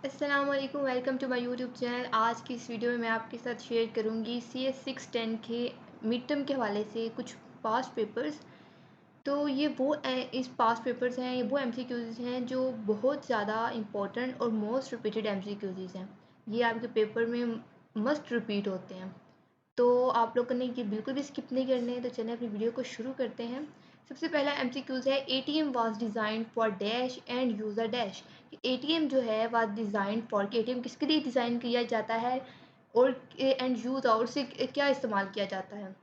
अस्सलाम वालेकुम, welcome to my YouTube channel. आज की इस वीडियो में मैं आपके साथ शेयर करूंगी CS 610 के मिड टर्म के हवाले से कुछ पास्ट पेपर्स। तो ये वो इस पास्ट पेपर्स हैं, ये वो MCQs हैं जो बहुत ज़्यादा इंपॉर्टेंट और मोस्ट रिपीटेड MCQs हैं। ये आपके पेपर में मस्ट रिपीट होते हैं। तो आप लोगों ने ये बिल्कुल भी स्किप नहीं करने हैं। तो चलें अपनी वीडियो को शुरू करते हैं। सबसे पहला MCQs है ATM was design for dash end user dash. ATM जो है वाज डिज़ाइन फॉर कि ATM किसके लिए डिज़ाइन किया जाता है और एंड यूज़ और से क्या इस्तेमाल किया जाता है।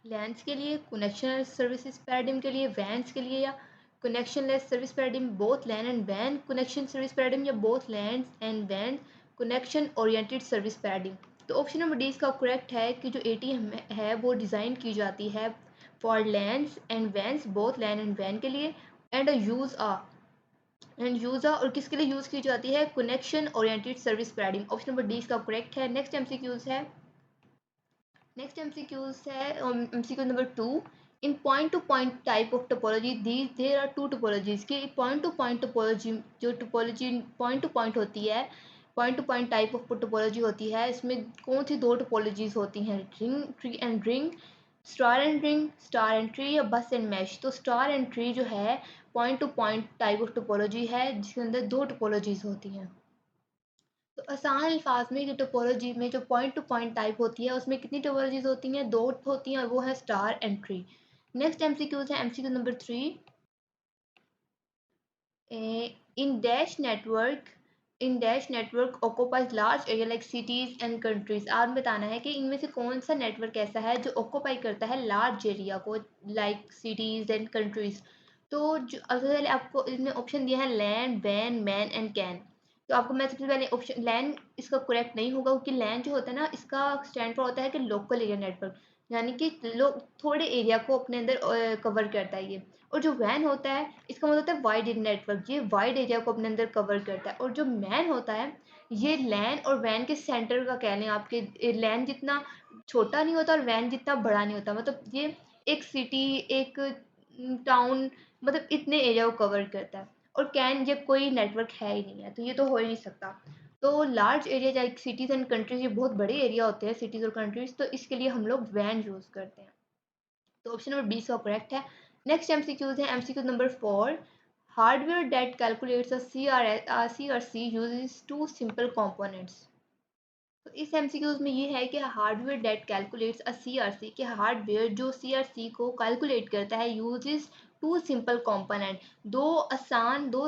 लैंस के लिए, कनेक्शन सर्विसेज पैराडिम के लिए, वैन्स के लिए, या connection less service paradigm, both LAN and वैन कनेक्शन सर्विस पैराडिम, या बोथ लैंड एंड वैन कनेक्शन ओरिएंटेड सर्विस पैराडिम। तो ऑप्शन नंबर डी इसका करेक्ट है कि जो ATM है वो डिज़ाइन की जाती है for LANs and WANs, both LAN and वैन के लिए, एंड यूज़ और किसके लिए यूज़ की जाती है, connection oriented service paradigm. Option number D इसका करेक्ट है। नेक्स्ट MCQs है MCQ number 2। In point to point type of topology these there are two topologies की पॉइंट टू पॉइंट टोपोलॉजी, जो टोपोलॉजी पॉइंट टू पॉइंट होती है, point to point type of topology होती है, इसमें कौन सी दो टोपोलॉजीज होती हैं, ring tree and ring, star and tree, या बस एंड मैश। तो स्टार एंड ट्री जो है point to point type of topology है जिसके अंदर दो टोपोलॉजीज होती हैं। तो आसान अल्फाज में जो टोपोलॉजी में जो पॉइंट टू पॉइंट टाइप होती है उसमें कितनी टोपोलॉजीज होती हैं, दो होती हैं, और वो है star and tree. Next MCQs है MCQ number 3। In dash network in dash network occupies large area like cities and countries. आप बताना है कि इनमें से कौन सा नेटवर्क ऐसा है जो ऑक्यूपाई करता है लार्ज एरिया को, लाइक सिटीज एंड कंट्रीज। तो जो सबसे पहले आपको इसमें ऑप्शन दिया है लैंड, वैन, मैन एंड कैन। तो आपको मैं सबसे पहले ऑप्शन लैंड इसका करेक्ट नहीं होगा, क्योंकि लैंड जो होता है ना इसका स्टैंड फॉर होता है कि लोकल एरिया नेटवर्क, यानी कि लोग थोड़े एरिया को अपने अंदर कवर करता है ये। और जो वैन होता है इसका मतलब होता है वाइड एरिया नेटवर्क, ये वाइड एरिया को अपने अंदर कवर करता है। और जो मैन होता है ये लैन और वैन के सेंटर का कह लें, आपके लैन जितना छोटा नहीं होता और वैन जितना बड़ा नहीं होता, मतलब ये एक सिटी, एक टाउन, मतलब इतने एरिया को कवर करता है। और कैन ये कोई नेटवर्क है ही नहीं है, तो ये तो हो ही नहीं सकता। तो large area like cities and countries, ये बहुत बड़े एरिया होते हैं सिटीज़ और कंट्रीज, तो इसके लिए हम लोग वैन यूज़ करते हैं। तो ऑप्शन नंबर बी इसका करेक्ट है। नेक्स्ट MCQs है MCQ number 4। Hardware that calculates CRC uses two simple components। तो इस MCQs में ये है कि हार्डवेयर डेट कैलकुलेट्स CRC, कि हार्डवेयर जो CRC को कैलकुलेट करता है यूजेस टू सिंपल कंपोनेंट, दो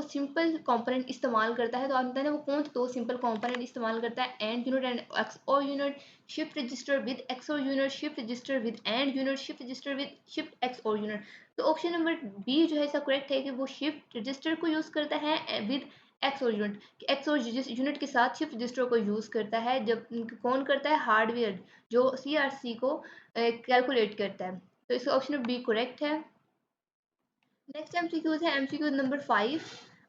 सिंपल कंपोनेंट इस्तेमाल करता है। तो आप बताते हैं वो कौन से दो सिंपल कंपोनेंट इस्तेमाल करता है, and unit and XOR unit, shift register with XOR unit, shift register with and unit, shift register with shift XOR unit. तो ऑप्शन नंबर बी जो है इसका करेक्ट है कि वो शिफ्ट रजिस्टर को यूज़ करता है with XOR unit, XO unit के साथ शिफ्ट रजिस्टर को यूज़ करता है। जब कौन करता है, हार्डवेयर जो CRC को कैलकुलेट करता है। तो इसका ऑप्शन बी करेक्ट है। नेक्स्ट MCQs है MCQ number 5।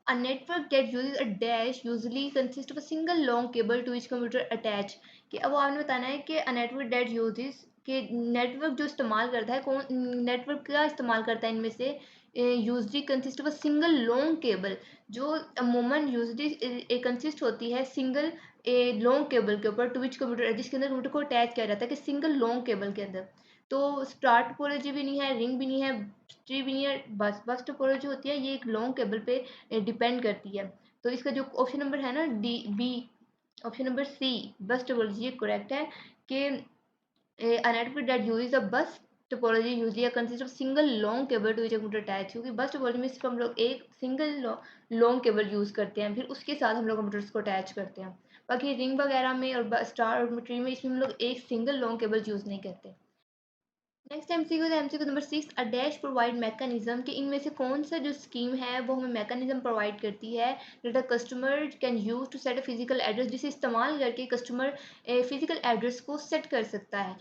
A network that uses a dash usually consists of a single long cable to each computer attached। कि अब आपने बताना है कि a network that uses, कि नेटवर्क जो इस्तेमाल करता है, कौन नेटवर्क का इस्तेमाल करता है इनमें से, usually consist of a single long cable, जो अमूमन यूजली कंसिस्ट होती है सिंगल लॉन्ग केबल के ऊपर, टू विच कंप्यूटर जिसके अंदर कंप्यूटर को अटैच किया जाता है, कि सिंगल लॉन्ग केबल के अंदर। तो स्टार टोपोलॉजी भी नहीं है, रिंग भी नहीं है, ट्री भी नहीं है, बस टोपोलॉजी होती है, ये एक लॉन्ग केबल पे डिपेंड करती है। तो इसका जो ऑप्शन नंबर है ना D B, option number C bus topology, ये करेक्ट है कि a network that uses a bus topology usually consists of single long cable to which a computer attached। क्योंकि बस टोपोलॉजी में सिर्फ हम लोग एक सिंगल लॉन्ग केबल यूज़ करते हैं, फिर उसके साथ हम लोग कंप्यूटर्स को अटैच करते हैं। बाकी रिंग वगैरह में और स्टार और ट्री में इसमें हम लोग एक सिंगल लॉन्ग केबल यूज़ नहीं करते। Next MCQ number 6। A dash provide mechanism, कि इनमें से कौन सा जो स्कीम है वो हमें मैकेनिज्म प्रोवाइड करती है that a customer can use to set a physical address, जिसे इस्तेमाल करके कस्टमर फिजिकल एड्रेस को सेट कर सकता है।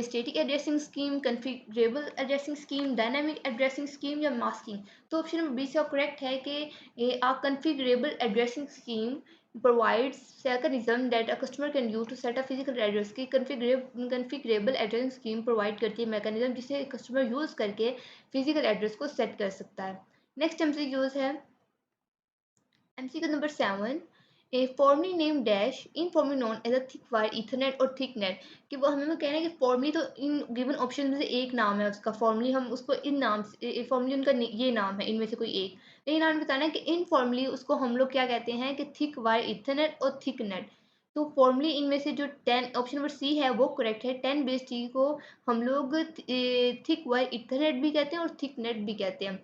Static addressing scheme, configurable addressing scheme, dynamic addressing scheme, या मास्किंग। तो ऑप्शन नंबर बी से करेक्ट है कि a configurable addressing scheme provides mechanism that a customer can use to set a physical address, की configurable addressing scheme provide करती है mechanism जिसे customer use करके फिजिकल एड्रेस को सेट कर सकता है। नेक्स्ट MCQs है MCQ number 7। Formally name dash in formally known as a thick wire Ethernet और थिक नेट, कि वो हमें कह रहे हैं कि फॉर्मली तो इन गिवन ऑप्शन में से एक नाम है उसका, फॉर्मली हम उसको इन नाम से, फॉर्मली उनका ये नाम है इनमें से कोई एक, लेकिन हमें बताना है कि इनफॉर्मली उसको हम लोग क्या कहते हैं कि थिक वायर इथरनेट और थिक नेट। तो फॉर्मली इनमें से जो 10 ऑप्शन नंबर सी है वो करेक्ट है। 10 बेस टी को हम लोग थिक वायर इथरनेट भी कहते हैं और थिक नेट भी कहते हैं।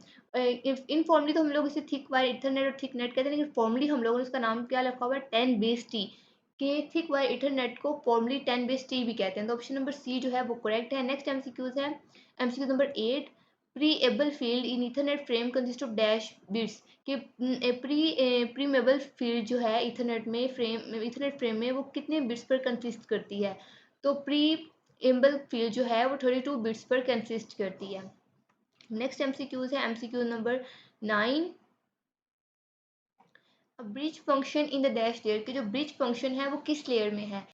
इनफॉर्मली तो हम लोग इसे थिक वायर इथरनेट और थिक नेट कहते हैं, लेकिन फॉर्मली हम लोगों ने उसका नाम क्या रखा हुआ है 10 बेस टी, के थिक वायर इथरनेट को फॉर्मली 10 बेस टी भी कहते हैं। तो ऑप्शन नंबर सी जो है वो करेक्ट है। नेक्स्ट एमसीक्यूज है MCQ number 8, preamble field in Ethernet frame consist of dash bits, कि प्रीमेबल फील्ड जो है इथरनेट में इथरनेट फ्रेम में वो कितने बिट्स पर कंसिस्ट करती है। तो प्री एबल फील्ड जो है वो 32 बिट्स पर कंसिस्ट करती है। नेक्स्ट एमसीक्यूज है MCQ number 9, bridge function in the dash layer, कि जो ब्रिज फंक्शन है वो किस लेयर में है।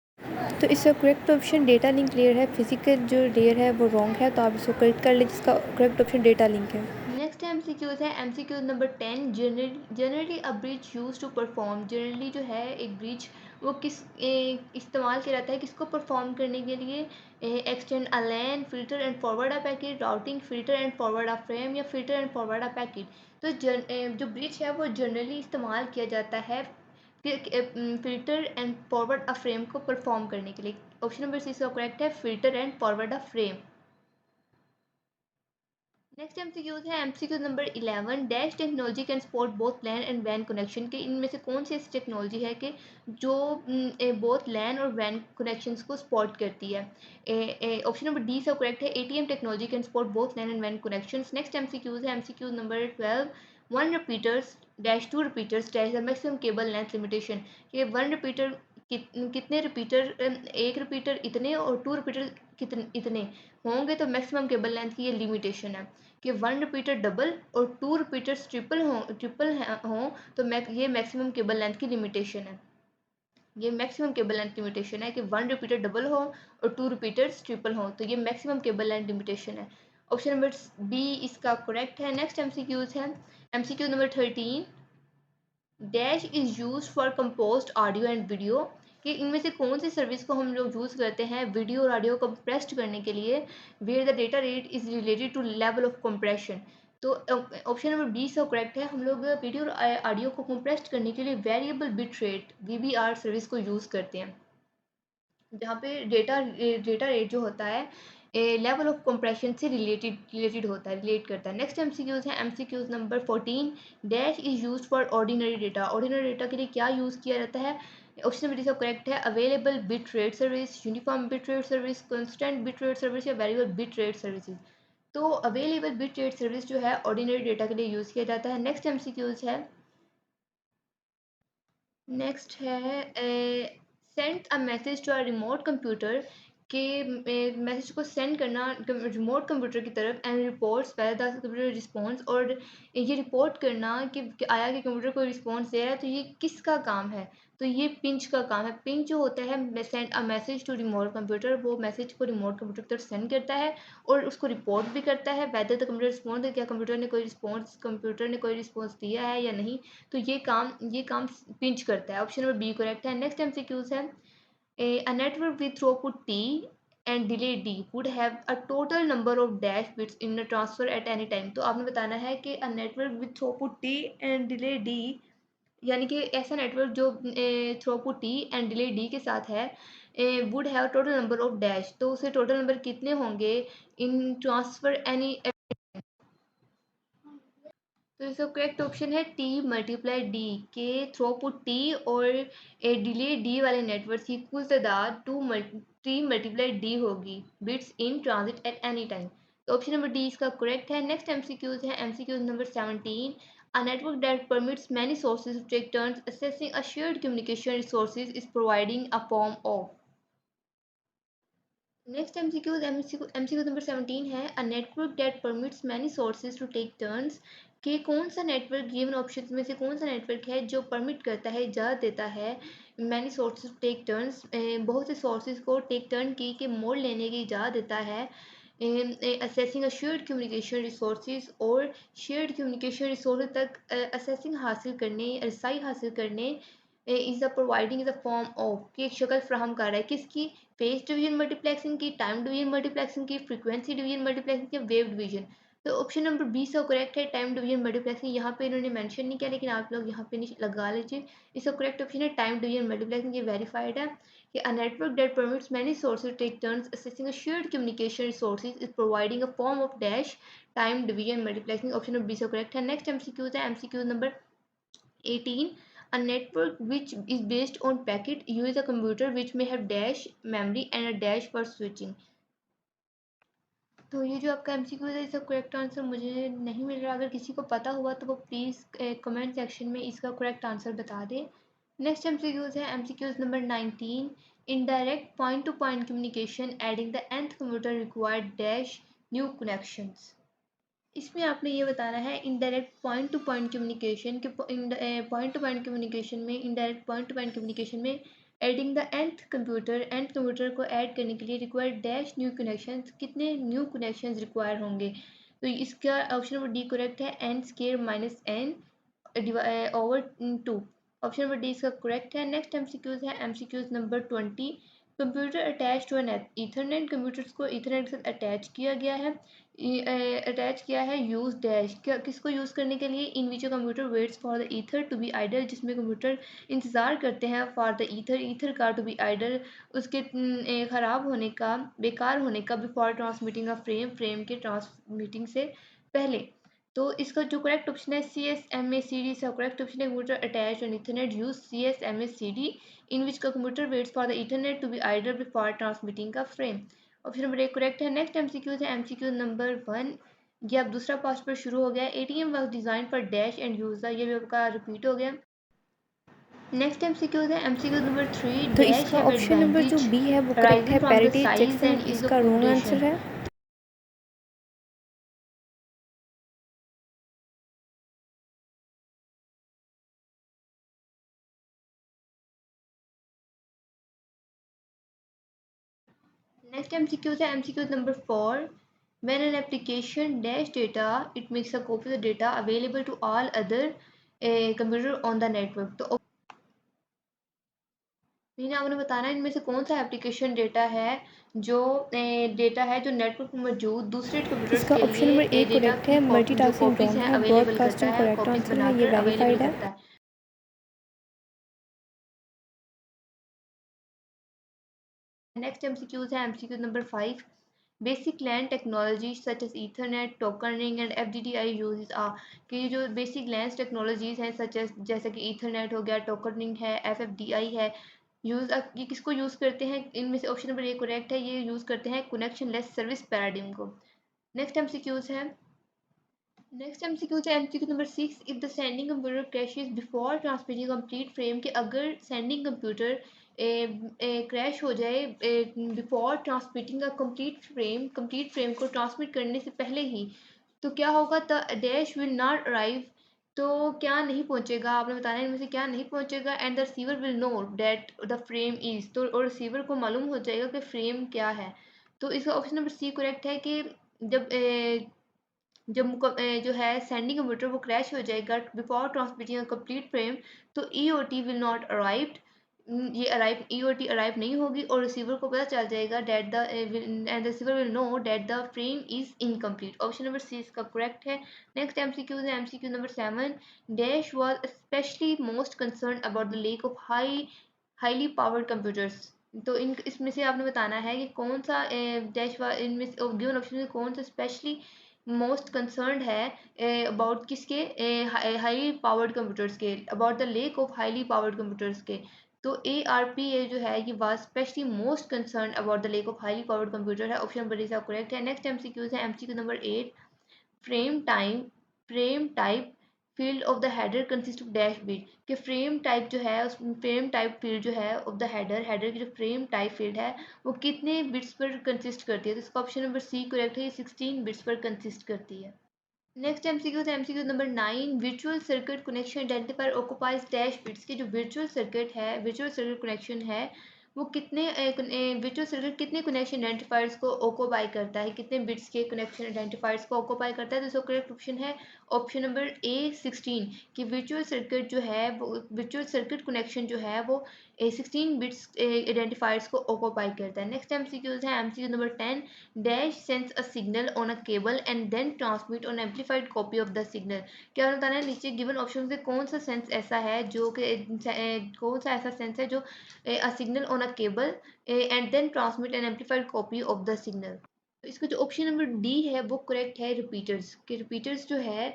तो इसका correct option data link layer है। फिजिकल जो लेयर है वो रॉन्ग है, तो आप इसको करेक्ट कर लें, जिसका करेक्ट ऑप्शन डेटा लिंक है। नेक्स्ट एमसीक्यूज है MCQ number 10, generally a bridge use to perform, generally जो है एक ब्रिज वो किस इस्तेमाल किया जाता है किसको परफॉर्म करने के लिए, extend a LAN, filter and forward a packet, routing, filter and forward a frame, या filter and forward a packet. तो जो ब्रिज है वो जनरली इस्तेमाल किया जाता है filter and forward a frame को परफॉर्म करने के लिए। ऑप्शन नंबर सी इसका करेक्ट है, filter and forward a frame. Next MCQs है MCQ number 11, dash technology can support both LAN and वैन कनेक्शन, के इनमें से कौन सी ऐसी टेक्नोलॉजी है कि जो बोथ लैन और वैन कनेक्शंस को सपोर्ट करती है। ऑप्शन नंबर डी सब करेक्ट है, ATM technology can support both LAN and वैन कनेक्शंस। नेक्स्ट एमसीक्यूज है MCQ number 12, one repeaters dash two repeaters dash the maximum cable length limitation, कि one repeater कितने repeater, एक repeater इतने और to repeater कितने इतने होंगे, तो मैक्सिमम केबल लेंथ की ये लिमिटेशन है। कि वन रिपीटर डबल और टू रिपीटर्स ट्रिपल हों तो ये मैक्सिमम केबल लेंथ की लिमिटेशन है। ये मैक्सिमम केबल लेंथ लिमिटेशन है कि वन रिपीटर डबल हो और टू रिपीटर्स ट्रिपल हो, तो ये मैक्सिमम केबल लेंथ लिमिटेशन है। ऑप्शन नंबर बी इसका करेक्ट है। नेक्स्ट एमसीक्यूज है MCQ number 13, dash is use for compost audio and video, कि इनमें से कौन सी सर्विस को हम लोग यूज़ करते हैं वीडियो और ऑडियो कंप्रेस्ड करने के लिए, where the data rate is related to level of compression. तो ऑप्शन नंबर बी से करेक्ट है, हम लोग वीडियो और ऑडियो को कंप्रेस्ड करने के लिए variable bit rate VBR service को यूज़ करते हैं, जहाँ पे डेटा रेट जो होता है लेवल ऑफ कंप्रेशन से रिलेटेड होता है, रिलेट करता है। नेक्स्ट एमसीक्यूज है MCQs number 14, dash is use for ordinary data, ordinary data के लिए क्या यूज़ किया जाता है। ऑप्शन नंबर सब करेक्ट है, available bit rate service, uniform bit rate service, constant bit rate service, या वेरिएबल बिट रेट सर्विसेज। तो अवेलेबल बिट रेट सर्विस जो है ऑर्डिनरी डेटा के लिए यूज़ किया जाता है। नेक्स्ट एमसीक्यूज है नेक्स्ट है send a message to a remote computer, के मैसेज को सेंड करना रिमोट कंप्यूटर की तरफ, and reports whether the computer response, और ये रिपोर्ट करना कि आया कि कंप्यूटर को रिस्पॉन्स दे रहा है, तो ये किसका काम है। तो ये पिंच का काम है। पिंच जो होता है send a message to remote computer, वो मैसेज को रिमोट कंप्यूटर की तरफ सेंड करता है और उसको रिपोर्ट भी करता है वेदर द कंप्यूटर रिस्पॉन्स, क्या कंप्यूटर ने कोई रिस्पॉन्स दिया है या नहीं। तो ये काम पिंच करता है। ऑप्शन नंबर बी करेक्ट है। नेक्स्ट एमसीक्यूज है a network with throughput T and delay D would have a total number of dash bits in a transfer at any time। तो आपने बताना है कि a network with throughput T and delay D, यानी कि ऐसा network जो throughput T and delay D के साथ है, would have total number of dash, तो उसे टोटल नंबर कितने होंगे इन ट्रांसफर एनी। तो इसका करेक्ट ऑप्शन है टी मल्टीप्लाई डी, के थ्रूपुट टी और डिले डी वाले नेटवर्क की कुल तादाद टी मल्टीप्लाई डी होगी bits in transit at any time. तो ऑप्शन नंबर डी इसका करेक्ट है। नेक्स्ट एमसीक्यूज है MCQs number 17, a network that permits many sources to take turns accessing a shared communication resources is providing a form of। Next MCQ number 17 है, a network that permits many sources to take turns, कि कौन सा network given option में से कौन सा network है जो परमिट करता है, इजाज़त देता है many sources to take turns, बहुत से सोर्सेज को टेक टर्न की के मोड लेने की इजाज़त देता है, assessing a shared communication resources, और शेयर्ड कम्युनिकेशन रिसोर्स तक असेसिंग हासिल करने, रसाई हासिल करने is the providing is the form of कि एक शक्ल फ्राहम कर रहा है किसकी, फेज डिवीजन मल्टीप्लेक्सिंग की, टाइम डिवीजन मल्टीप्लेक्सिंग की, फ्रीक्वेंसी डिवीजन मल्टीप्लेक्सिंग की, वेव डिवीजन। तो ऑप्शन नंबर बी इसका करेक्ट है, टाइम डिवीजन मल्टीप्लेक्सिंग। यहाँ पे इन्होंने मेंशन नहीं किया लेकिन आप लोग यहाँ पे नहीं लगा लीजिए। इसका करेक्ट ऑप्शन है टाइम डिवीजन मल्टीप्लेक्सिंग, ये वेरीफाइड है कि a network that permits many sources take turns accessing a shared communication resources is providing a form of dash time division multiplexing। Option number B से correct है। Next MCQs है, MCQs number 18। A network which is based on packet uses a computer which may have dash memory and a dash for switching। तो ये जो आपका MCQ है इसका correct answer मुझे नहीं मिल रहा। अगर किसी को पता हुआ तो वो प्लीज़ कमेंट सेक्शन में इसका करेक्ट आंसर बता दें। नेक्स्ट एमसीक्यूज है, MCQs number 19। Indirect point to point communication adding the nth computer required dash new connections. इसमें आपने ये बताना है indirect point to point communication के पॉइंट टू पॉइंट कम्युनिकेशन में, indirect point to point communication में adding the nth computer को add करने के लिए रिक्वायर्ड डैश न्यू कनेक्शंस, कितने न्यू कनेक्शंस रिक्वायर होंगे। तो इसका ऑप्शन नंबर डी करेक्ट है, n square minus n over 2। Option number D इसका करेक्ट है। नेक्स्ट एमसीक्यूज है, MCQs number 20। Computer attach to an Ethernet, computers को ईथरनेट के साथ अटैच किया गया है, अटैच किया है यूज डैश किसको यूज़ करने के लिए, in which computer waits for the ether to be idle, जिसमें कंप्यूटर इंतज़ार करते हैं फॉर द ईथर का टू बी आइडल, उसके ख़राब होने का, बेकार होने का, बिफोर ट्रांसमिटिंग अ फ्रेम के ट्रांसमिटिंग से पहले। तो इसका जो करेक्ट ऑप्शन है C S M A C D, इसका करेक्ट ऑप्शन है computer attach on Ethernet use C S M A C D in विच का computer waits for the Ethernet to be idle before transmitting का frame. Option number एक correct है। Next MCQs है, MCQ number 1। ये अब दूसरा part पर शुरू हो गया। ATM was design for dash end user, ये भी आपका रिपीट हो गया। नेक्स्ट एमसीक्यूज है, एमसीक्यू नंबर 3। तो डैश इसका हैव ऑप्शन नंबर जो एडवांटेज बी है वो करेक्ट है, arising from the parity size Jackson and is इसका ऑफ रॉन्ग population। आंसर है। Next MCQ है MCQ number 4। When an application dash data, it makes a copy of the data available to all other computer on the network। तो मैंने आपने बताना है इनमें से कौन सा एप्लीकेशन डेटा है जो डेटा है जो नेटवर्क पर मौजूद दूसरे कंप्यूटर्स इसका के ऑप्शन लिए नंबर ए डेटा करेक्ट की है, जो मल्टीटास्किंग कॉपीज रॉन्ग हैं है, अवेलेबल करता ब्रॉडकास्टिंग है, करेक्ट कॉपीज आंसर है, ये बनाकर अवेलेबल वेरीफाइड है। करता है। नेक्स्ट एमसीक्यूज है MCQ number 5। Basic LAN technology such as Ethernet tokening and FDDI use a, कि जो बेसिक लैंस टेक्नोलॉजीज हैं सच एज जैसे कि ईथरनेट हो गया, टोकनिंग है, एफएफडीआई है, यूज ये किसको यूज़ करते हैं, इनमें से ऑप्शन नंबर ए करेक्ट है, ये यूज़ करते हैं कनेक्शन लेस सर्विस पैराडिम को। नेक्स्ट एमसीक्यूज है, नेक्स्ट एमसीक्यू है MCQ number 6। If the sending computer crashes before transmitting complete frame, कि अगर सेंडिंग कंप्यूटर क्रैश हो जाए before transmitting a complete frame को ट्रांसमिट करने से पहले ही, तो क्या होगा, the dash will not arrive. तो क्या नहीं पहुंचेगा, आपने बताना है इनमें से क्या नहीं पहुंचेगा। And the receiver will know that the frame is, तो और रिसीवर को मालूम हो जाएगा कि फ्रेम क्या है। तो इसका ऑप्शन नंबर सी करेक्ट है कि जब जो है सेंडिंग कंप्यूटर वो क्रैश हो जाएगा before transmitting a complete frame, तो ईओटी विल नॉट अराइव्ड, ये अराइव ईओटी अराइव नहीं होगी और रिसीवर को पता चल जाएगा that the end receiver will know that the frame is incomplete. Option number C इसका करेक्ट है। नेक्स्ट एमसीक्यू है MCQ number 7। Dash was specially most concern about the lack of highly powered computers. तो इन इसमें से आपने बताना है कि कौन सा डैश इनमें गिवन ऑप्शन में कौन सा स्पेशली मोस्ट कंसर्न्ड है अबाउट किसके, हाई पावर्ड कंप्यूटर्स के, about the lack of highly powered computers के। तो ए आर पी ए जो है ये was specially most concern about the lack of highly powered computer है। ऑप्शन नंबर इसका करेक्ट है। नेक्स्ट एमसीक्यूज है MCQ number 8। Frame time frame type field of the header consist of dash bit, कि frame type जो है उस frame type field जो है ऑफ द हेडर की जो फ्रेम टाइप फील्ड है वो कितने बिट्स पर कंसिस्ट करती है। तो इसका ऑप्शन नंबर सी करेक्ट है, ये 16 बिट्स पर कंसिस्ट करती है। नेक्स्ट एमसीक्यू है MCQ number 9। Virtual circuit connection identifier occupies dash bits, की जो वर्चुअल सर्किट कनेक्शन है वो कितने वर्चुअल सर्किट कितने कनेक्शन आइडेंटिफायर्स को ऑक्यूपाई करता है, कितने बिट्स के कनेक्शन आइडेंटिफायर्स को ऑक्यूपाई करता है। तो इसका करेक्ट ऑप्शन है ऑप्शन नंबर ए 16 कि वर्चुअल सर्किट जो है वो वर्चुअल सर्किट कनेक्शन जो है वो 16 बिट्स आइडेंटिफायर्स को ऑक्यूपाई करता है। नेक्स्ट एमसीक्यूज है MCQ number 10 dash sense a signal on a cable and then transmit on amplified copy of the signal. क्या बताना है नीचे गिवन ऑप्शन से कौन सा सेंस ऐसा है जो कि कौन सा ऐसा सेंस है जो a signal on a cable and then transmit an amplified copy of the signal। तो इसका जो ऑप्शन नंबर डी है वो करेक्ट है रिपीटर्स कि रिपीटर्स जो है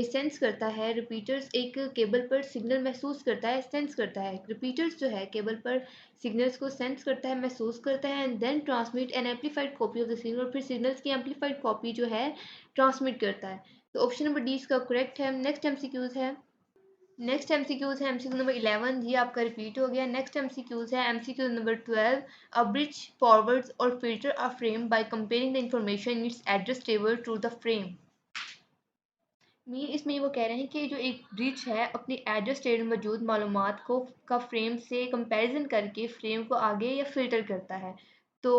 सेंस करता है। रिपीटर्स एक केबल पर सिग्नल महसूस करता है, सेंस करता है। रिपीटर्स जो है केबल पर सिग्नल्स को सेंस करता है, महसूस करता है and then transmit an amplified copy of the signal और फिर सिग्नल्स की एम्पलीफाइड कॉपी जो है ट्रांसमिट करता है। तो ऑप्शन नंबर डी इसका करेक्ट है। नेक्स्ट एमसीक्यूज है नेक्स्ट एमसीक्यूज है एमसीक्यू नंबर 11 ये आपका रिपीट हो गया। नेक्स्ट एमसीक्यूज है MCQ number 12 a bridge forwards और filter a frame by comparing the information in its address table to the frame. Mean इसमें वो कह रहे हैं कि जो एक ब्रिज है अपनी एड्रेस टेबल में मौजूद मालूमात को का फ्रेम से कंपैरिजन करके फ्रेम को आगे या फिल्टर करता है। तो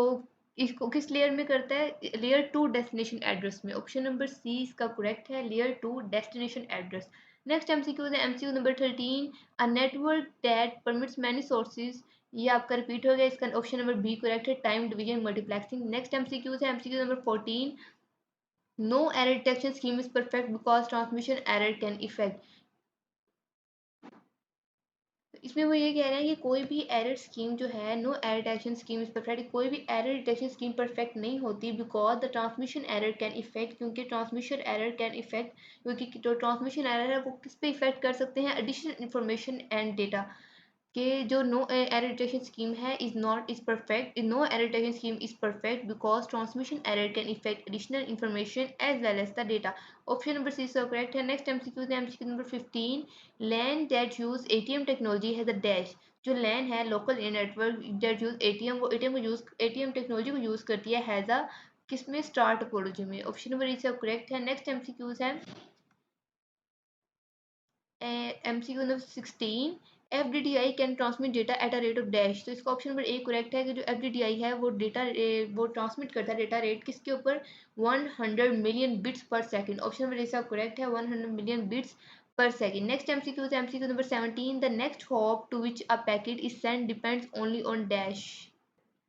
इसको किस लेयर में करता है? लेयर टू डेस्टिनेशन एड्रेस में। ऑप्शन नंबर सी इसका करेक्ट है, layer two destination address. Next MCQ है MCQ number 13 a network that permits many sources ये आपका रिपीट हो गया। इसका ऑप्शन नंबर बी करेक्ट है, time division multiplexing. Next MCQ है MCQ number 14 no error detection scheme is perfect because transmission error can affect। इसमें वो ये कह रहे हैं कि कोई भी एरर स्कीम जो है no error detection scheme is perfect, कोई भी एरर डिटेक्शन स्कीम परफेक्ट नहीं होती because the transmission error can affect, क्योंकि ट्रांसमिशन एरर कैन इफेक्ट क्योंकि जो ट्रांसमिशन एरर है वो किस पे इफेक्ट कर सकते हैं? एडिशनल इंफॉर्मेशन एंड डेटा कि जो नो एरर डिटेक्शन स्कीम है is perfect, no error detection scheme is perfect because transmission error can affect additional information as well as the data. Option number C so correct है। Next MCQ है MCQ number 15 LAN that use ATM technology has a dash. जो LAN है local network that use ATM वो ATM को use ATM technology को use करती है has a किसमें? स्टार टोपोलॉजी में। ऑप्शन नंबर ई से करेक्ट है। नेक्स्ट एमसीक्यूज है MCQ number 16 FDDI can transmit data at a rate of dash. तो इसका ऑप्शन नंबर ए करेक्ट है कि जो एफडीडीआई है वो डेटा वो ट्रांसमिट करता है डेटा रेट किसके ऊपर? 100 million bits per second. Option number A इसका करेक्ट है, 100 million bits per second. Next MCQ है MCQ number 17 the next hop to which a packet is send depends only on dash.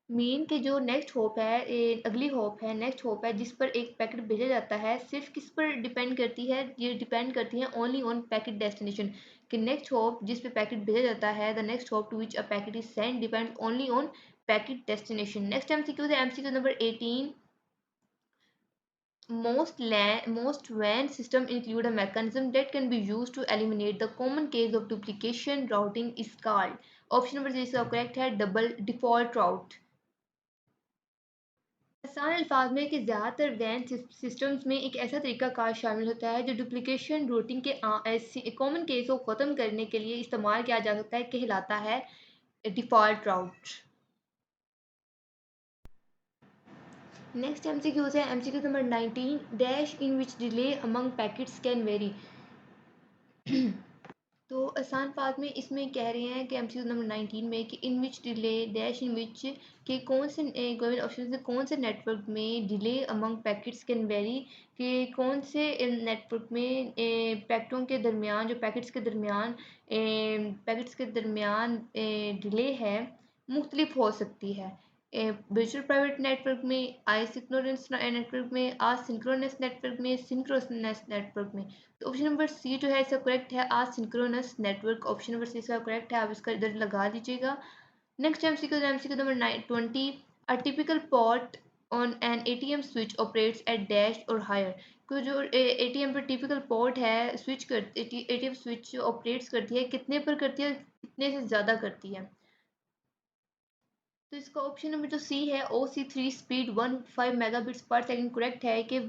Mean कि जो next hop है अगली hope है next hop है जिस पर एक पैकेट भेजा जाता है सिर्फ किस पर डिपेंड करती है? ये डिपेंड करती है ओनली ऑन पैकेट डेस्टिनेशन कि नेक्स्ट होप जिस पे पैकेट भेजा जाता है the next hop to which a packet is send depend only on packet destination. Next MCQ है MCQ number 18 most WAN system include a mechanism that can be used to eliminate the common case of duplication routing is called। Option number G इसका correct है, double default राउट। आसान अल्फाज में कि ज़्यादातर van systems में एक ऐसा तरीका कार शामिल होता है जो डुप्लिकेशन रूटिंग के कॉमन केस को ख़त्म करने के लिए इस्तेमाल किया जा सकता है, कहलाता है डिफ़ॉल्ट राउट। नेक्स्ट एमसीक्यूज है MCQ number 19 dash in which delay among packets can very. तो आसान बात में इसमें कह रहे हैं कि एमसीक्यू नंबर 19 में कि इन विच डिले डैश इन विच के कौन से गवर्नमेंट ऑप्शन से कौन से नेटवर्क में delay among packets can very कि कौन से नेटवर्क में पैकेटों के दरमियान जो पैकेट्स के दरमियान डिले है मुख्तलिफ हो सकती है। वर्चुअल प्राइवेट नेटवर्क में, आइसिंक्रोनस नेटवर्क में, असिंक्रोनस नेटवर्क में, सिंक्रोनस नेटवर्क में। तो ऑप्शन नंबर सी जो है इसका करेक्ट है, asynchronous network. Option number C इसका करेक्ट है, आप इसका इधर लगा दीजिएगा। Next MCQ number 20 a typical port on an ATM switch operates at dash or higher. तो जो एटीएम पर टिपिकल पोर्ट है स्विच कर एटीएम स्विच ऑपरेट्स करती है कितने पर करती है? कितने से ज़्यादा करती है? तो इसका ऑप्शन नंबर जो सी है OC3 स्पीड 15 मेगाबिट्स पर सेकंड करेक्ट है कि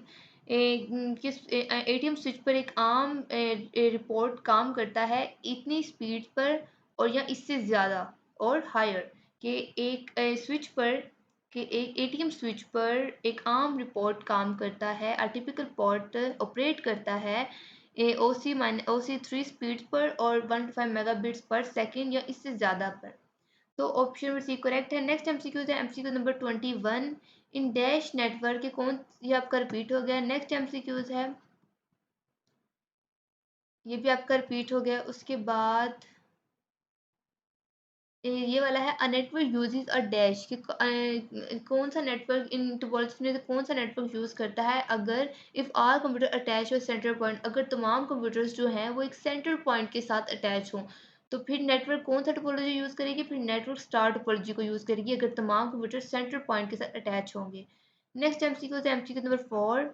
किस एटीएम स्विच पर एक आम रिपोर्ट काम करता है इतनी स्पीड पर और या इससे ज़्यादा और हायर कि एक स्विच पर कि एक एटीएम स्विच पर एक आम रिपोर्ट काम करता है टिपिकल पोर्ट ऑपरेट करता है OC3 स्पीड पर और 15 मेगाबिट्स पर सेकंड या इससे ज़्यादा पर। तो ऑप्शन नंबर सी करेक्ट है। नेक्स्ट एमसीक्यूज है MCQ number 21। In dash network के कौन, ये आपका रिपीट हो गया। नेक्स्ट एमसीक्यूज है, ये भी आपका रिपीट हो गया। उसके बाद ये वाला है a network uses a dash कि कौन सा नेटवर्क इन टोपोलॉजीज में से कौन सा नेटवर्क यूज़ करता है अगर इफ़ आर कंप्यूटर अटैच हो सेंटर पॉइंट, अगर तमाम कंप्यूटर्स जो हैं वो एक सेंटर पॉइंट के साथ अटैच हों, तो फिर नेटवर्क कौन सा टोपोलॉजी यूज़ करेगी, फिर नेटवर्क स्टार टोपोलॉजी को यूज़ करेगी अगर तमाम कंप्यूटर सेंटर पॉइंट के साथ अटैच होंगे। Next MCQ number 4।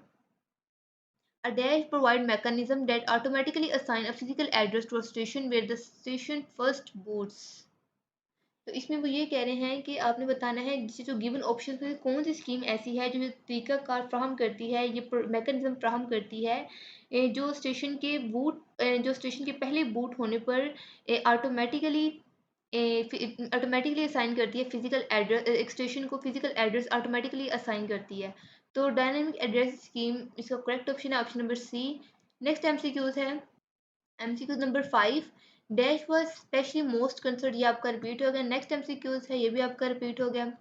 A dash provide mechanism that automatically assign a physical address to a station where the station first boots। तो इसमें वो ये कह रहे हैं कि आपने बताना है जैसे जो गिवन ऑप्शन में कौन सी स्कीम ऐसी है जो ये तरीकाकार फ्राहम करती है, ये मैकेनिज्म फ्राहम करती है जो स्टेशन के बूट जो स्टेशन के पहले बूट होने पर ऑटोमेटिकली असाइन करती है फिजिकल एड्रेस, एक स्टेशन को फिजिकल एड्रेस ऑटोमेटिकली असाइन करती है। तो डायनामिक एड्रेस स्कीम इसका करेक्ट ऑप्शन है option number C. Next MCQs है MCQ number 5। Dash was specially most concern, ये आपका रिपीट हो गया। नेक्स्ट एमसीक्यूज है, ये भी आपका रिपीट हो गया।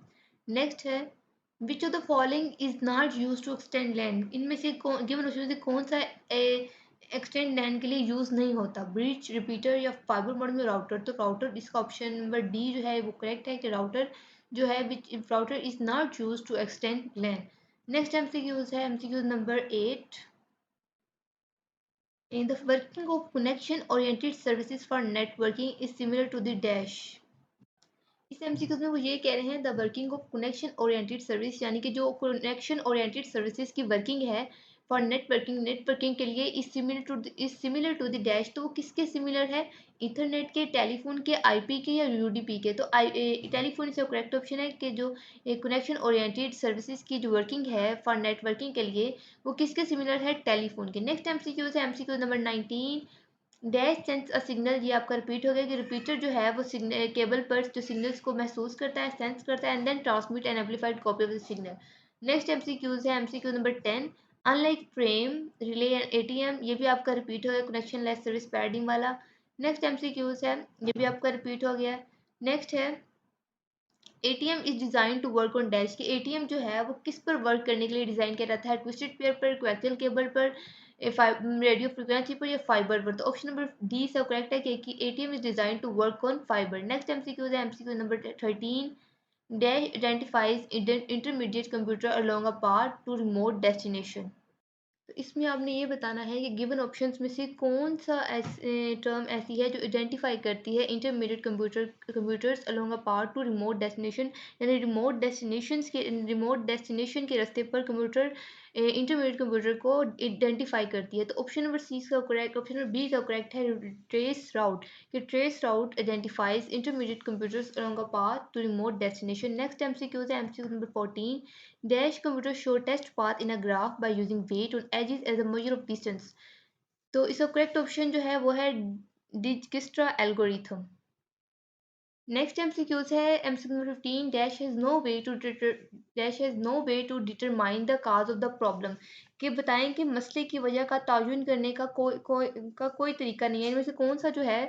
नेक्स्ट है which of the following is not use to extend LAN, इनमें से गिवन ऑप्शन से कौन सा एक्सटेंड लैंड के लिए यूज नहीं होता, ब्रिज, रिपीटर या फाइबर मॉडेम या राउटर। तो राउटर इसका ऑप्शन नंबर डी जो है वो करेक्ट है कि राउटर जो है which router is not use to extend LAN. Next MCQs है MCQs number 8। In the working of connection-oriented services for networking is similar to the dash। इस एमसीक्यू में वो ये कह रहे हैं the working of connection oriented service, यानी कि जो कनेक्शन ओरिएंटेड सर्विसेज की वर्किंग है फॉर नेटवर्किंग के लिए is similar to the dash. तो वो किसके सिमिलर है, इथरनेट के, टेलीफोन के, आईपी के या यूडीपी के। तो टेलीफोन इसका करेक्ट ऑप्शन है कि जो कनेक्शन ओरिएंटेड सर्विसेज की जो वर्किंग है फॉर नेटवर्किंग के लिए वो किसके सिमिलर है, टेलीफोन के। नेक्स्ट एमसीक्यू है MCQ number 19। Dash sense a signal, ये आपका रिपीट हो गया कि रिपीटर जो है वो सिग्नल केबल पर जो सिग्नल्स को महसूस करता है, सेंस करता है and then transmit an amplified copy of the signal. Next MCQs है MCQ number 10। Unlike frame, relay and ATM, ये भी आपका रिपीट हो गया कनेक्शन लेस सर्विस पैडिंग वाला। नेक्स्ट एमसीक्यूज है, ये भी आपका रिपीट हो गया। नेक्स्ट है ATM is design to work on dash, कि एटीएम जो है वो किस पर वर्क करने के लिए डिजाइन किया जाता है, ट्विस्टेड पेयर पर, कोएक्सियल केबल पर, रेडियो फ्रिक्वेंसी पर या फाइबर पर। तो ऑप्शन नंबर डी सब करेक्ट है कि ATM is design to work on fibre. Next MCQ है MCQ number 13। Dash identifies intermediate computer along a path to remote destination. तो इसमें आपने ये बताना है कि गिवन ऑप्शंस में से कौन सा टर्म ऐसी है जो आइडेंटिफाई करती है intermediate computers along a path to remote destination, यानी रिमोट डेस्टिनेशन के रास्ते पर कंप्यूटर इंटरमीडिएट कंप्यूटर को आइडेंटिफाई करती है। तो ऑप्शन नंबर सी का करेक्ट, ऑप्शन नंबर बी का करेक्ट है ट्रेस राउट, कि trace route identifies intermediate computers along a path to remote destination. Next MCQ है MCQ number 14। Dash computer show test path in a graph by using weight on edges as a measure of distance। तो इसका correct option जो है वो है Dijkstra algorithm. Next MCQs है MCQ number 15। Dash has no way to determine the cause of the problem, कि बताएं कि मसले की वजह का तयन करने का कोई तरीका नहीं है, इनमें से कौन सा जो है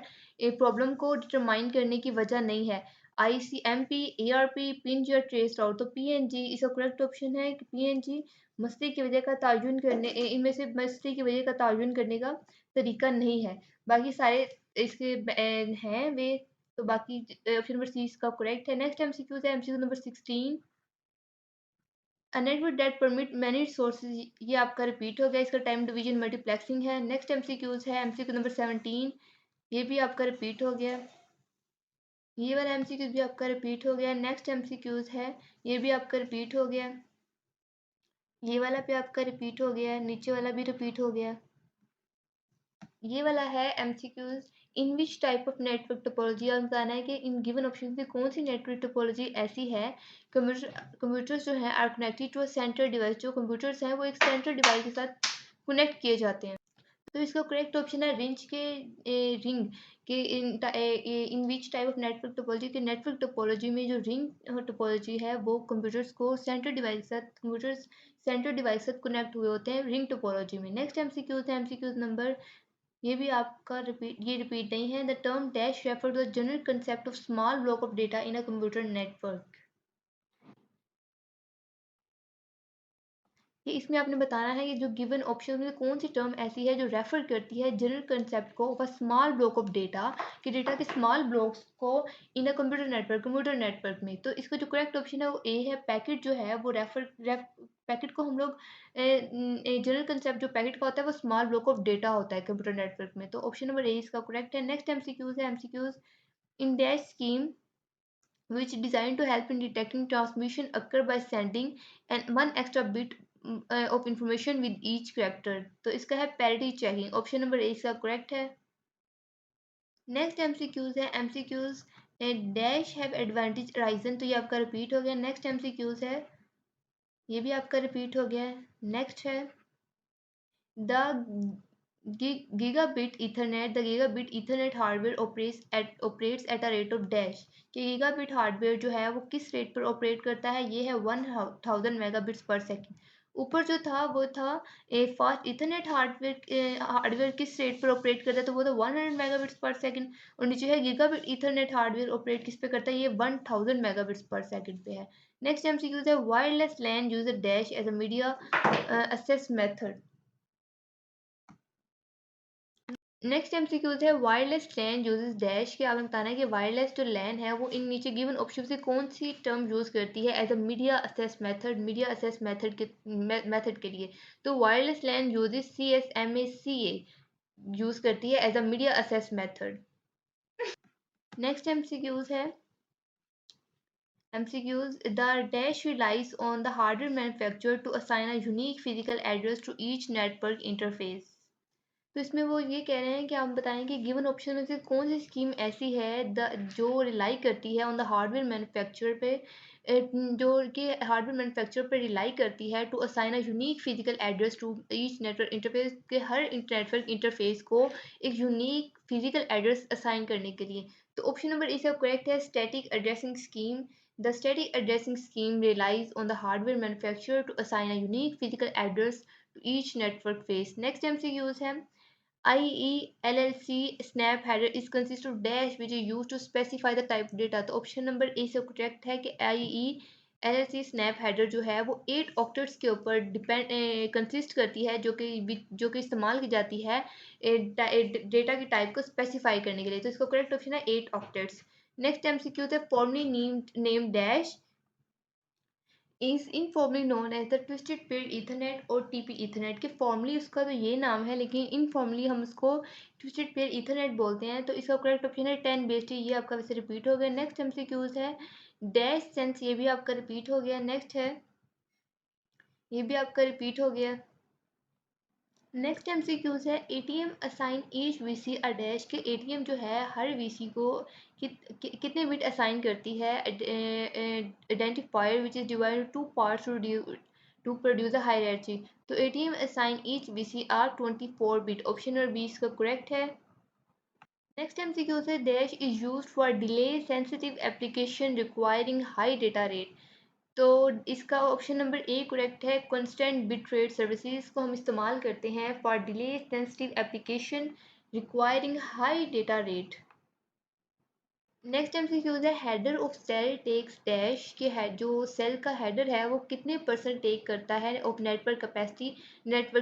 प्रॉब्लम को डिटरमाइन करने की वजह नहीं है, आईसीएमपी, एआरपी, पिंज या ट्रेस आउट। तो पीएनजी इसका करेक्ट ऑप्शन है कि पीएनजी मसले की वजह का तयन करने, इनमें से मसले की वजह का तयन करने का तरीका नहीं है। बाकी सारे इसके हैं वे। तो बाकी ऑप्शन नंबर सी इसका करेक्ट है। नेक्स्ट एमसीक्यू है MCQ number 16। A network that permit many resources, ये आपका रिपीट हो गया, इसका टाइम डिवीजन मल्टीप्लेक्सिंग है। नेक्स्ट एमसीक्यूज है एमसीक्यू नंबर 17। ये भी आपका रिपीट हो गया। ये वाला एमसीक्यूज भी आपका रिपीट हो गया। नेक्स्ट एमसीक्यूज है, ये भी आपका रिपीट हो गया। ये वाला भी आपका रिपीट हो गया, नीचे वाला भी रिपीट हो गया। ये वाला है MCQs in which type of network topology, और बताना है कि इन गिवन ऑप्शन में कौन सी नेटवर्क टोपोलॉजी ऐसी है। कंप्यूटर्स जो है are connected to a central device, जो कंप्यूटर्स हैं वो एक सेंट्रल डिवाइस के साथ कनेक्ट किए जाते हैं। तो इसका करेक्ट ऑप्शन है रिंग के in which type of network topology, के नेटवर्क टोपोलॉजी में जो रिंग टोपोलॉजी है वो कंप्यूटर्स को सेंट्रल डिवाइस के साथ कंप्यूटर्स सेंट्रल डिवाइस से कनेक्ट हुए होते हैं रिंग टोपोलॉजी में। नेक्स्ट एमसीक्यूज है एमसीक्यूज नंबर ये भी आपका रिपीट नहीं है। The term dash refer to the general concept of small block of data in a computer network. ये इसमें आपने बताना है कि जो गिवन ऑप्शन में कौन सी टर्म ऐसी है जो रेफर करती है जनरल कंसेप्ट को of a small block of data, कि डेटा के स्मॉल ब्लॉक्स को इन अ कंप्यूटर नेटवर्क में। तो इसका जो करेक्ट ऑप्शन है वो ए है। पैकेट जो है वो पैकेट को हम लोग जनरल कंसेप्ट जो पैकेट का होता है वो स्मॉल ब्लॉक ऑफ डेटा होता है कंप्यूटर नेटवर्क में। तो ऑप्शन नंबर ए इसका करेक्ट है। नेक्स्ट एमसीक्यूज है। MCQs in dash scheme which designed to help in detecting transmission occur by sending and one extra bit of information with each character। तो इसका है parity checking। Option number A इसका correct है। Next MCQs है। MCQs dash have advantage Ryzen, तो ये आपका repeat हो गया। नेक्स्ट एमसीक्यूज है, ये भी आपका रिपीट हो गया। नेक्स्ट है the the gigabit ethernet hardware operates at a rate of dash, कि gigabit हार्डवेयर जो है वो किस रेट पर ऑपरेट करता है, ये है 1000 मेगाबिट्स पर सेकेंड। ऊपर जो था वो था ए फास्ट इथरनेट हार्डवेयर किस रेट पर ऑपरेट करता है, तो वो था 100 मेगाबिट्स पर सेकेंड। और नीचे है गीगाबिट इथरनेट हार्डवेयर ऑपरेट किस पे करता है, ये 1000 मेगाबिट्स पर सेकेंड पे है। नेक्स्ट एमसीक्यू है wireless LAN user dash as a media access method. Next MCQs है वायरलेस लैन यूजेस डैश, के आपने बताना है कि वायरलेस जो लैन है वो इन नीचे गिवन ऑप्शन से कौन सी टर्म यूज करती है as a media access method के मेथड के लिए। तो wireless LAN uses CSMACA use करती है as a media access method. Next MCQs the dash relies on the hardware manufacturer to assign a unique physical address to each network interface. तो इसमें वो ये कह रहे हैं कि आप बताएं कि गिवन ऑप्शन में से कौन सी स्कीम ऐसी है जो रिलाई करती है ऑन द हार्डवेयर मैन्युफैक्चरर पे, जो कि हार्डवेयर मैन्युफैक्चरर पे रिलाई करती है to assign a unique physical address to each network interface, के हर नेटवर्क इंटरफेस को एक यूनिक फिजिकल एड्रेस असाइन करने के लिए। तो ऑप्शन नंबर इसका करेक्ट है static addressing scheme. The static addressing scheme relies on the hardware manufacturer to assign a unique physical address to each network face। Next MCQs है IELLC snap header is consist of dash which is used to specify the type of data। तो option number ए से correct है कि IELLC snap header जो है वो 8 octets के ऊपर डिपेंड कंसिस्ट करती है, जो कि इस्तेमाल की जाती है डेटा की टाइप को स्पेसिफाई करने के लिए। तो इसका करेक्ट ऑप्शन है 8 ऑक्टेट्स। नेक्स्ट एमसीक्यू है formally name dash is informally known as the twisted pair Ethernet or TP Ethernet, के फॉर्मली उसका तो ये नाम है लेकिन इनफॉर्मली हम उसको ट्विस्टेड पेयर ईथरनेट बोलते हैं। तो इसका करेक्ट ऑप्शन है 10 बेस्ड, ये आपका वैसे रिपीट हो गया। नेक्स्ट एमसीक्यूज है डैश सेंस, ये भी आपका रिपीट हो गया। नेक्स्ट है, ये भी आपका रिपीट हो गया। नेक्स्ट एमसीक्यूज है ATM assign each VC a dash, के एटीएम जो है हर वीसी को कितने बिट असाइन करती है identifier which is divided two parts to produce a hierarchy. तो ATM assign each VC are 24 bit. Option number B इसका करेक्ट है। नेक्स्ट एमसीक्यूज है dash is used for delay sensitive application requiring high data rate. तो इसका option number A correct है। Constant bit rate services को हम इस्तेमाल करते हैं for delay sensitive application requiring high data rate. Next MCQs है header of cell takes dash, के है जो सेल का हेडर है वो कितने परसेंट टेक करता है ऑफ नेटवर्क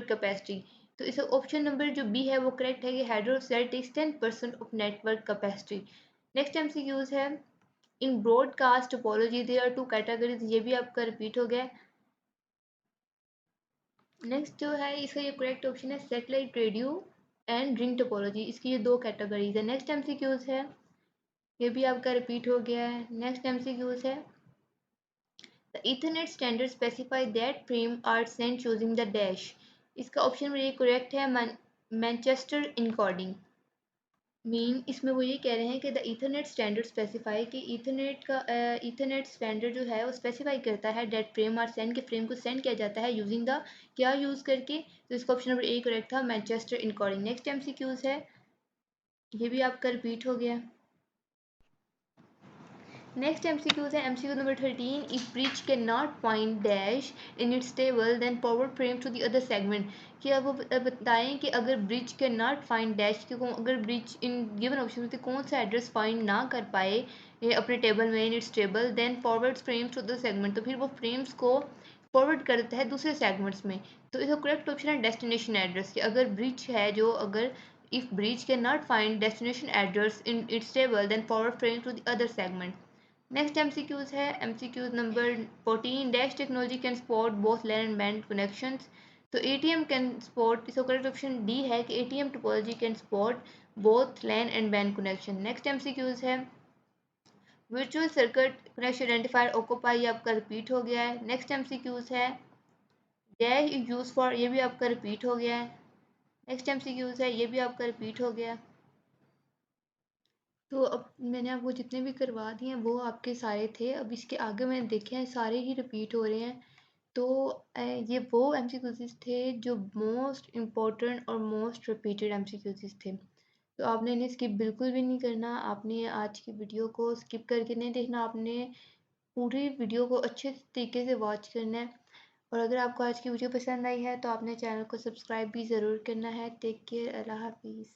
कैपेसिटी। तो इस ऑप्शन नंबर जो बी है वो करेक्ट है कि header of cell takes 10% of network capacity. Next MCQs है in broadcast topology there are two categories, ये भी आपका रिपीट हो गया। नेक्स्ट जो है इसका ये करेक्ट ऑप्शन है satellite radio and ring topology, इसकी ये दो कैटेगरीज है। नेक्स्ट एमसीक्यूज है, ये भी आपका रिपीट हो गया है। नेक्स्ट एमसीक्यूज है the Ethernet standard specify that frame are sent using the dash, इसका ऑप्शन में ये करेक्ट है मैनचेस्टर इनकोडिंग। इसमें वो ये कह रहे हैं कि द ईथरनेट स्टैंडर्ड स्पेसिफाई, कि ईथरनेट स्टैंडर्ड जो है वो स्पेसिफाई करता है डेट फ्रेम और सेंड के फ्रेम को सेंड किया जाता है यूजिंग द क्या यूज़ करके। तो इसका ऑप्शन नंबर ए करेक्ट था मैनचेस्टर इनकोडिंग। नेक्स्ट एमसीक्यूज है, ये भी आपका रिपीट हो गया। नेक्स्ट एमसीक्यूज है MCQ number 13, if bridge can not find dash in its table then forward frame to the other segment. कि अब वो बताएं कि अगर bridge can not find dash कि अगर ब्रिज इन गिवन ऑप्शन में कौन सा एड्रेस फाइंड ना कर पाए ये अपने टेबल में in its table, then forward frames to the segment, तो फिर वो फ्रेम्स को फॉरवर्ड करता है दूसरे सेगमेंट्स में। तो इसका करेक्ट ऑप्शन है डेस्टिनेशन एड्रेस, कि अगर ब्रिज है जो अगर if breach cannot find destination address in its table then forward frame to the other segment. Next MCQs है MCQs number 14, dash technology can spot both LAN and band connections. तो ATM can spot, इसका correct option D है कि ATM topology can spot both LAN and band connection. Next MCQs है virtual circuit connection identifier occupy, ये आपका repeat हो गया है। नेक्स्ट एमसीक्यूज है डैश इज यूज फॉर, ये भी आपका रिपीट हो गया है। नेक्स्ट एमसीक्यूज है ये भी आपका रिपीट हो गया। तो अब मैंने आपको जितने भी करवा दिए हैं वो आपके सारे थे, अब इसके आगे मैंने देखे हैं सारे ही रिपीट हो रहे हैं। तो ये वो एमसीक्यूज़ थे जो मोस्ट इम्पोर्टेंट और मोस्ट रिपीटेड एमसीक्यूज़ थे। तो आपने इन्हें स्किप बिल्कुल भी नहीं करना, आपने आज की वीडियो को स्किप करके नहीं देखना, आपने पूरी वीडियो को अच्छे तरीके से वॉच करना है। और अगर आपको आज की वीडियो पसंद आई है तो आपने चैनल को सब्सक्राइब भी ज़रूर करना है। टेक केयर, अल्लाह हाफिज़।